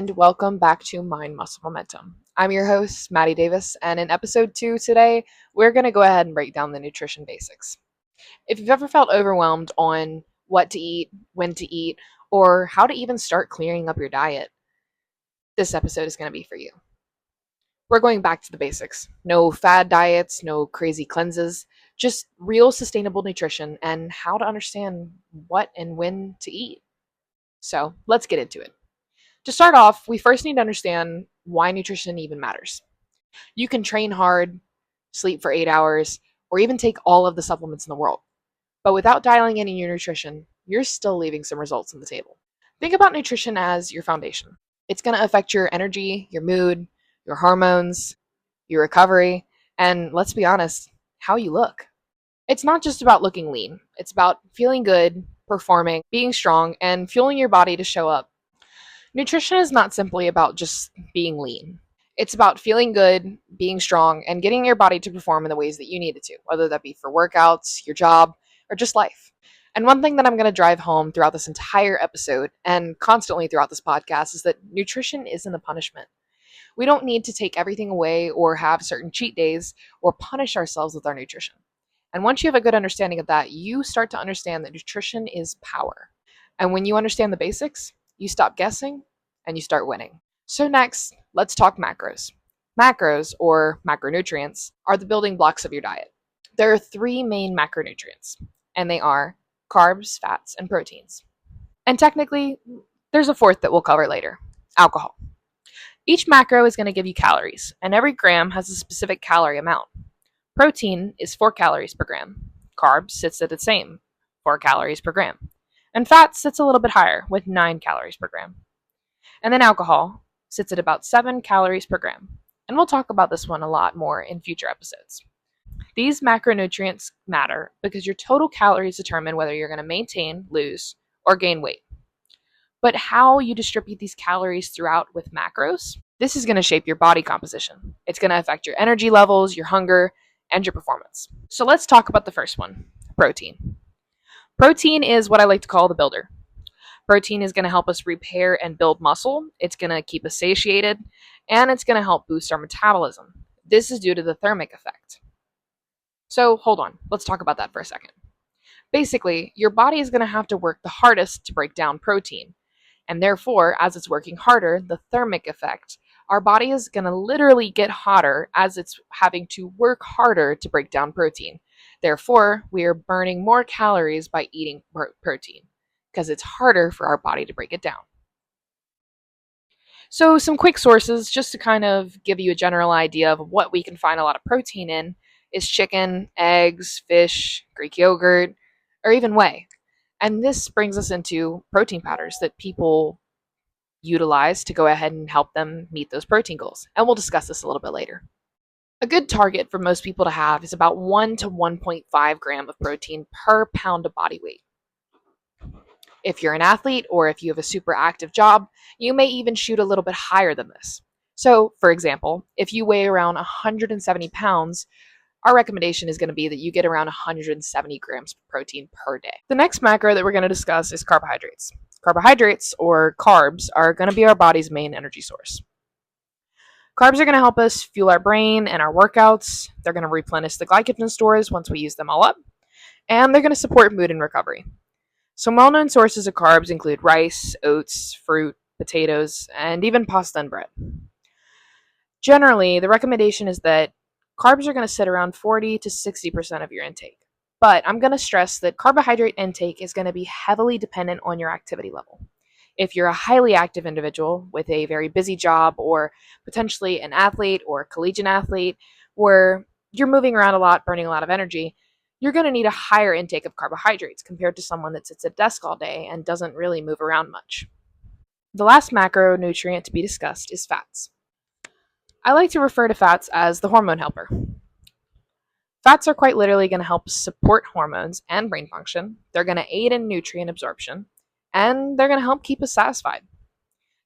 and welcome back to Mind Muscle Momentum. I'm your host, Maddie Davis, and in episode 2 today, we're going to go ahead and break down the nutrition basics. If you've ever felt overwhelmed on what to eat, when to eat, or how to even start clearing up your diet, this episode is going to be for you. We're going back to the basics. No fad diets, no crazy cleanses, just real sustainable nutrition and how to understand what and when to eat. So let's get into it. To start off, we first need to understand why nutrition even matters. You can train hard, sleep for 8 hours, or even take all of the supplements in the world. But without dialing in your nutrition, you're still leaving some results on the table. Think about nutrition as your foundation. It's going to affect your energy, your mood, your hormones, your recovery, and let's be honest, how you look. It's not just about looking lean. It's about feeling good, performing, being strong, and fueling your body to show up. Nutrition is not simply about just being lean. It's about feeling good, being strong, and getting your body to perform in the ways that you need it to, whether that be for workouts, your job, or just life. And one thing that I'm going to drive home throughout this entire episode and constantly throughout this podcast is that nutrition isn't a punishment. We don't need to take everything away or have certain cheat days or punish ourselves with our nutrition. And once you have a good understanding of that, you start to understand that nutrition is power. And when you understand the basics, you stop guessing and you start winning. So next, let's talk macros. Macros, or macronutrients, are the building blocks of your diet. There are 3 main macronutrients, and they are carbs, fats, and proteins. And technically, there's a 4th that we'll cover later, alcohol. Each macro is going to give you calories, and every gram has a specific calorie amount. Protein is 4 calories per gram. Carbs sits at the same, 4 calories per gram. And fat sits a little bit higher, with 9 calories per gram. And then alcohol sits at about 7 calories per gram. And we'll talk about this one a lot more in future episodes. These macronutrients matter because your total calories determine whether you're going to maintain, lose, or gain weight. But how you distribute these calories throughout with macros, this is going to shape your body composition. It's going to affect your energy levels, your hunger, and your performance. So let's talk about the first one, protein. Protein is what I like to call the builder. Protein is going to help us repair and build muscle. It's going to keep us satiated, and it's going to help boost our metabolism. This is due to the thermic effect. So hold on, let's talk about that for a second. Basically, your body is going to have to work the hardest to break down protein. And therefore, as it's working harder, the thermic effect, our body is going to literally get hotter as it's having to work harder to break down protein. Therefore, we are burning more calories by eating protein because it's harder for our body to break it down. So some quick sources just to kind of give you a general idea of what we can find a lot of protein in is chicken, eggs, fish, Greek yogurt, or even whey. And this brings us into protein powders that people utilize to go ahead and help them meet those protein goals. And we'll discuss this a little bit later. A good target for most people to have is about 1 to 1.5 gram of protein per pound of body weight. If you're an athlete or if you have a super active job, you may even shoot a little bit higher than this. So, for example, if you weigh around 170 pounds, our recommendation is going to be that you get around 170 grams of protein per day. The next macro that we're going to discuss is carbohydrates. Carbohydrates, or carbs, are going to be our body's main energy source. Carbs are going to help us fuel our brain and our workouts. They're going to replenish the glycogen stores once we use them all up. And they're going to support mood and recovery. Some well-known sources of carbs include rice, oats, fruit, potatoes, and even pasta and bread. Generally, the recommendation is that carbs are going to sit around 40 to 60% of your intake. But I'm going to stress that carbohydrate intake is going to be heavily dependent on your activity level. If you're a highly active individual with a very busy job, or potentially an athlete or a collegiate athlete, where you're moving around a lot, burning a lot of energy, you're going to need a higher intake of carbohydrates compared to someone that sits at a desk all day and doesn't really move around much. The last macronutrient to be discussed is fats. I like to refer to fats as the hormone helper. Fats are quite literally going to help support hormones and brain function. They're going to aid in nutrient absorption, and they're going to help keep us satisfied.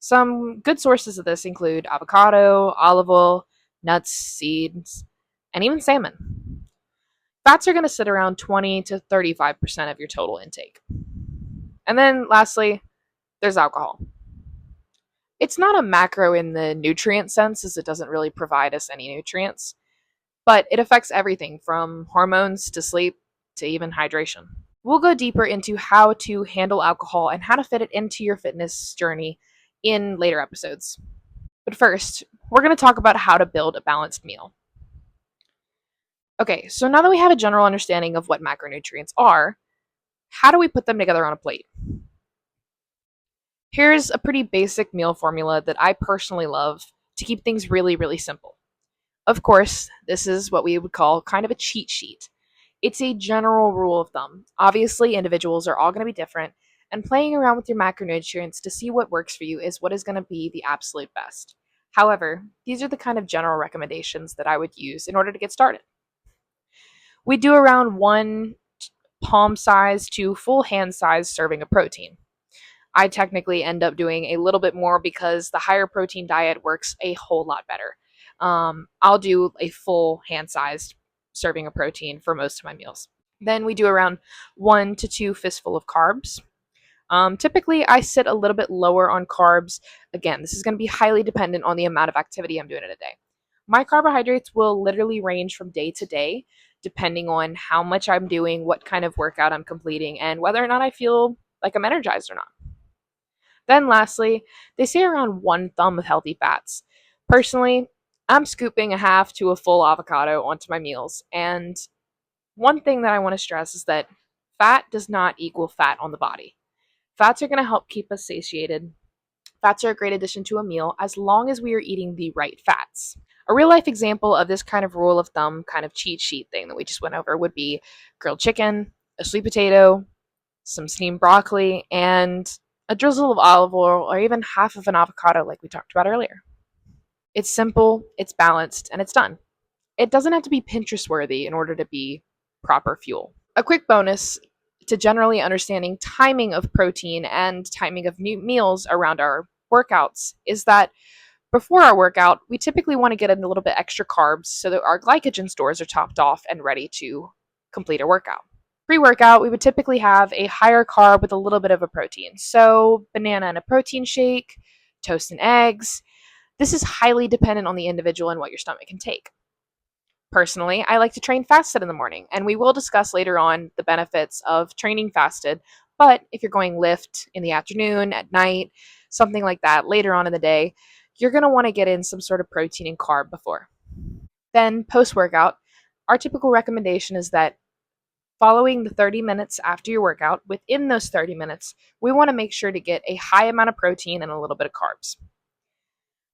Some good sources of this include avocado, olive oil, nuts, seeds, and even salmon. Fats are going to sit around 20 to 35% of your total intake. And then lastly, there's alcohol. It's not a macro in the nutrient sense, as it doesn't really provide us any nutrients, but it affects everything from hormones to sleep to even hydration. We'll go deeper into how to handle alcohol and how to fit it into your fitness journey in later episodes. But first, we're going to talk about how to build a balanced meal. Okay, so now that we have a general understanding of what macronutrients are, how do we put them together on a plate? Here's a pretty basic meal formula that I personally love to keep things really, really simple. Of course, this is what we would call kind of a cheat sheet. It's a general rule of thumb. Obviously, individuals are all going to be different, and playing around with your macronutrients to see what works for you is what is going to be the absolute best. However, these are the kind of general recommendations that I would use in order to get started. We do around one palm size to full hand size serving of protein. I technically end up doing a little bit more because the higher protein diet works a whole lot better. I'll do a full hand sized serving of protein for most of my meals. Then we do around 1 to 2 fistful of carbs. Typically, I sit a little bit lower on carbs. Again, this is going to be highly dependent on the amount of activity I'm doing in a day. My carbohydrates will literally range from day to day, depending on how much I'm doing, what kind of workout I'm completing, and whether or not I feel like I'm energized or not. Then, lastly, they say around 1 thumb of healthy fats. Personally, I'm scooping a half to a full avocado onto my meals, and one thing that I want to stress is that fat does not equal fat on the body. Fats are going to help keep us satiated. Fats are a great addition to a meal as long as we are eating the right fats. A real life example of this kind of rule of thumb, kind of cheat sheet thing that we just went over would be grilled chicken, a sweet potato, some steamed broccoli, and a drizzle of olive oil, or even half of an avocado, like we talked about earlier. It's simple, it's balanced, and it's done. It doesn't have to be Pinterest worthy in order to be proper fuel. A quick bonus to generally understanding timing of protein and timing of new meals around our workouts is that before our workout, we typically want to get in a little bit extra carbs so that our glycogen stores are topped off and ready to complete our workout. Pre workout, we would typically have a higher carb with a little bit of a protein. So, banana and a protein shake, toast and eggs. This is highly dependent on the individual and what your stomach can take. Personally, I like to train fasted in the morning, and we will discuss later on the benefits of training fasted. But if you're going lift in the afternoon, at night, something like that later on in the day, you're going to want to get in some sort of protein and carb before. Then, post workout, our typical recommendation is that following the 30 minutes after your workout, within those 30 minutes, we want to make sure to get a high amount of protein and a little bit of carbs.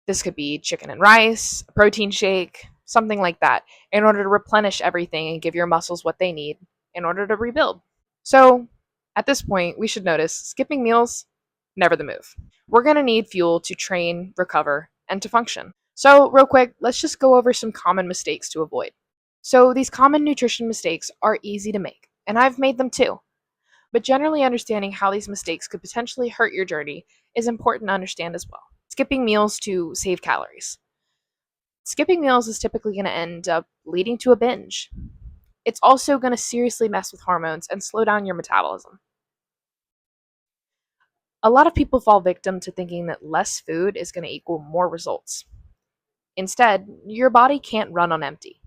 This could be chicken and rice, a protein shake, something like that, in order to replenish everything and give your muscles what they need in order to rebuild. So, at this point, we should notice skipping meals, never the move. We're going to need fuel to train, recover, and to function. So, real quick, let's just go over some common mistakes to avoid. So, these common nutrition mistakes are easy to make, and I've made them too. But generally understanding how these mistakes could potentially hurt your journey is important to understand as well. Skipping meals to save calories. Skipping meals is typically going to end up leading to a binge. It's also going to seriously mess with hormones and slow down your metabolism. A lot of people fall victim to thinking that less food is going to equal more results. Instead, your body can't run on empty.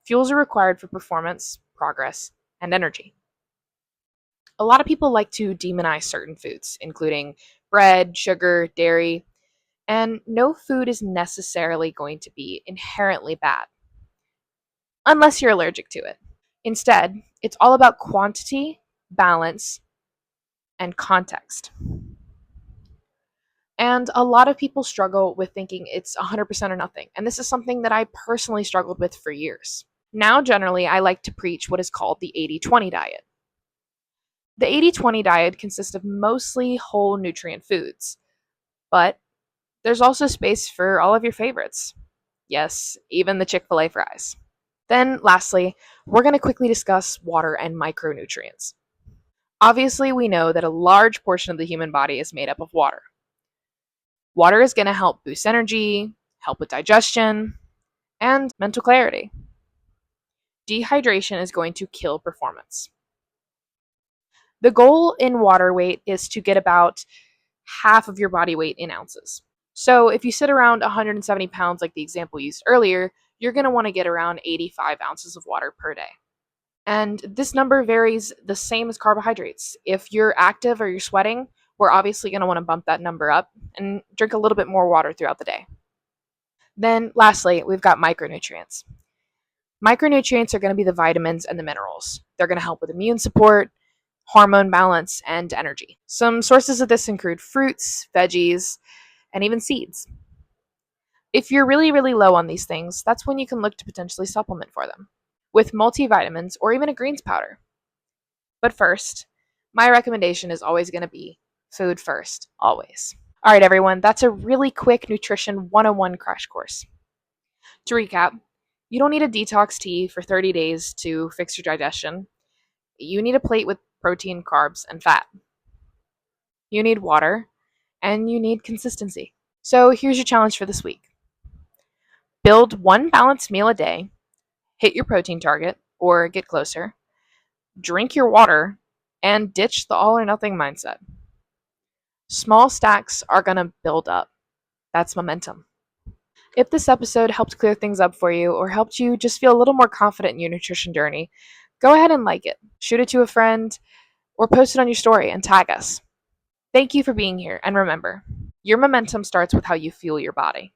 Fuels are required for performance, progress, and energy. A lot of people like to demonize certain foods, including bread, sugar, dairy, and no food is necessarily going to be inherently bad, unless you're allergic to it. Instead, it's all about quantity, balance, and context. And a lot of people struggle with thinking it's 100% or nothing. And this is something that I personally struggled with for years. Now, generally, I like to preach what is called the 80-20 diet. The 80-20 diet consists of mostly whole nutrient foods, but there's also space for all of your favorites. Yes, even the Chick-fil-A fries. Then, lastly, we're going to quickly discuss water and micronutrients. Obviously, we know that a large portion of the human body is made up of water. Water is going to help boost energy, help with digestion, and mental clarity. Dehydration is going to kill performance. The goal in water weight is to get about half of your body weight in ounces. So if you sit around 170 pounds, like the example used earlier, you're going to want to get around 85 ounces of water per day. And this number varies the same as carbohydrates. If you're active or you're sweating, we're obviously going to want to bump that number up and drink a little bit more water throughout the day. Then, lastly, we've got micronutrients. Micronutrients are going to be the vitamins and the minerals. They're going to help with immune support, hormone balance, and energy. Some sources of this include fruits, veggies, and even seeds. If you're really, really low on these things, that's when you can look to potentially supplement for them with multivitamins or even a greens powder. But first, my recommendation is always going to be food first, always. All right, everyone, that's a really quick nutrition 101 crash course. To recap, you don't need a detox tea for 30 days to fix your digestion. You need a plate with protein, carbs, and fat. You need water, and you need consistency. So here's your challenge for this week. Build one balanced meal a day, hit your protein target, or get closer, drink your water, and ditch the all or nothing mindset. Small stacks are going to build up. That's momentum. If this episode helped clear things up for you or helped you just feel a little more confident in your nutrition journey, go ahead and like it, shoot it to a friend, or post it on your story and tag us. Thank you for being here, and remember, your momentum starts with how you fuel your body.